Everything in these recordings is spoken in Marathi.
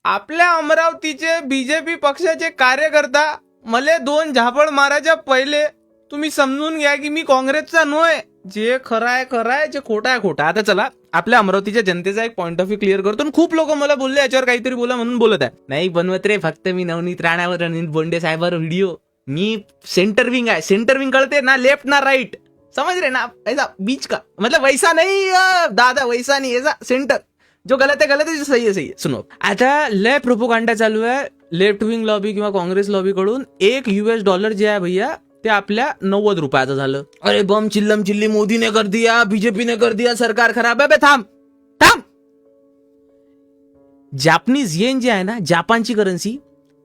आपल्या अमरावतीचे बीजेपी पक्षाचे कार्यकर्ता मले 2 झापड मारायच्या पहिले तुम्ही समजून घ्या की मी काँग्रेसचा नोय. जे खरं आहे जे खोटं आहे खोटं. आता चला आपल्या अमरावतीच्या जनतेचा एक पॉइंट ऑफ व्ह्यू क्लिअर करतो. खूप लोक मला बोलले याच्यावर काहीतरी बोला म्हणून बोलत आहे. नाही बनवत रे फक्त मी नवनीत राणावर रणजित बोंडे साहेबांवर व्हिडिओ. मी सेंटर विंग आहे. सेंटर विंग कळते ना, लेफ्ट ना राईट, समझ रहे ना, ऐसा बीच का मतलब वैसा नहीं दादा, वैसा नहीं, ऐसा सेंटर. जो गलत है गलत है, जो सही है सही है. सुनो आता लय प्रोपोगंडा चालू आहे लेफ्ट विंग लॉबी किंवा काँग्रेस लॉबी कडून. $1 जे आहे भैया ते आपल्या 90 रुपयाचं झालं. अरे बम चिल्लम चिल्ली, मोदीने कर दिया, बीजेपीने कर दिया, सरकार खराब आहे. थांब थांब. जॅपनीज येन जे आहे ना, जपानची करन्सी,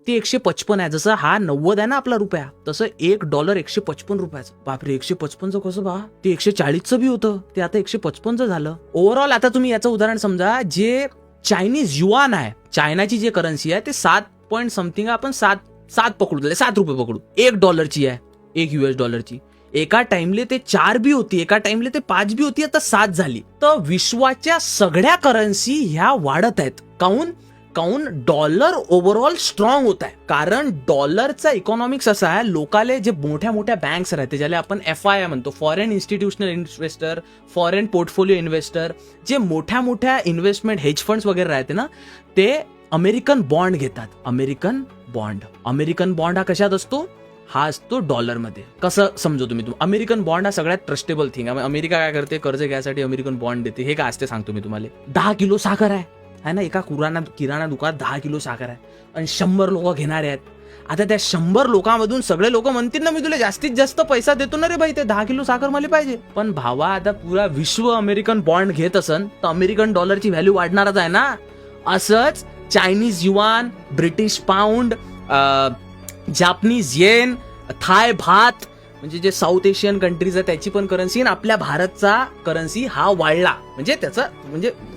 ती 155 आहे. जसं हा 90 आहे ना आपला रुपया, तसं $1 155 रुपयाचं. बापरे, 155चं कसं बा? ते 140चं बी होतं, ते आता 155चं झालं. ओव्हरऑल आता तुम्ही याचं उदाहरण समजा, जे चायनीज युआन आहे, चायनाची जे करन्सी आहे, ते 7 पॉईंट समथिंग, आपण 7 पकडू, 7 रुपये पकडू. $1 आहे, $1. एका टाइमले ते 4 बी होती, एका टाइमले ते 5 बी होती, आता 7 झाली. तर विश्वाच्या सगळ्या करन्सी ह्या वाढत आहेत. काऊन डॉलर ओव्हरऑल स्ट्रॉंग होत आहे. कारण डॉलरचा इकॉनॉमिक्स असा आहे, लोकाले जे मोठ्या मोठ्या बँक्स राहते, ज्याला आपण FII म्हणतो, foreign institutional investor, foreign portfolio investor, जे मोठ्या मोठ्या इन्व्हेस्टमेंट हेज फंड्स वगैरे राहते ना, ते अमेरिकन बॉन्ड घेतात. अमेरिकन बॉन्ड हा कशात असतो? हा असतो डॉलरमध्ये. कसं समजू तुम्ही? अमेरिकन बॉन्ड हा सगळ्यात ट्रस्टेबल थिंग आहे. अमेरिका काय करते, कर्ज घ्यायसाठी अमेरिकन बॉन्ड देते. हे काय असते सांगतो मी तुम्हाला. 10 किलो साखर आहे ना, एका किराणा दुकानात 10 किलो साखर आहे आणि 100 लोक घेणारे आहेत. आता त्या 100 लोकांमधून सगळे लोक म्हणतील ना, मी तुला जास्तीत जास्त पैसा देतो ना रे भाई, ते 10 किलो साखर मला पाहिजे. पण भावा, आता पुरा विश्व अमेरिकन बॉन्ड घेत असन तर अमेरिकन डॉलरची व्हॅल्यू वाढणारच आहे ना. असंच Chinese yuan, British pound, Japanese yen, Thai भात, म्हणजे जे साऊथ एशियन कंट्रीज आहे त्याची पण करन्सी, आणि आपल्या भारतचा करन्सी हा वाढला. म्हणजे त्याचा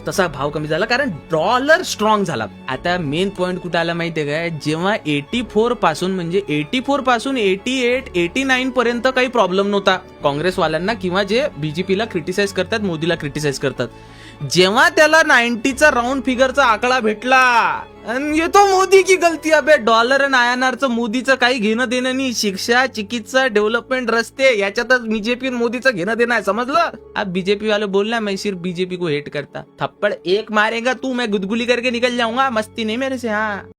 तसा भाव कमी झाला कारण डॉलर स्ट्रॉंग झाला. आता मेन पॉइंट कुठे आला माहितीये काय? जेव्हा 84 पासून 88, 89 पर्यंत काही प्रॉब्लेम नव्हता काँग्रेसवाल्यांना, किंवा जे बीजेपीला क्रिटिसाइज करतात, मोदीला क्रिटिसाइज करतात. जेव्हा त्याला 90चा राऊंड फिगरचा आकडा भेटला, आणि ये तो मोदी की गलती. अबे डॉलर आणि INRचं मोदीचं काही घेणं देणं नाही. शिक्षा, चिकित्सा, डेव्हलपमेंट, रस्ते, याच्यातच बीजेपी आणि मोदीचं घेणं देणं आहे, समजलं? अब बीजेपी वाले बोलना मैं सिर्फ बीजेपी को हेट करता. थप्पड़ एक मारेगा तू, मैं गुदगुली करके निकल जाऊंगा. मस्ती नहीं मेरे से. हाँ.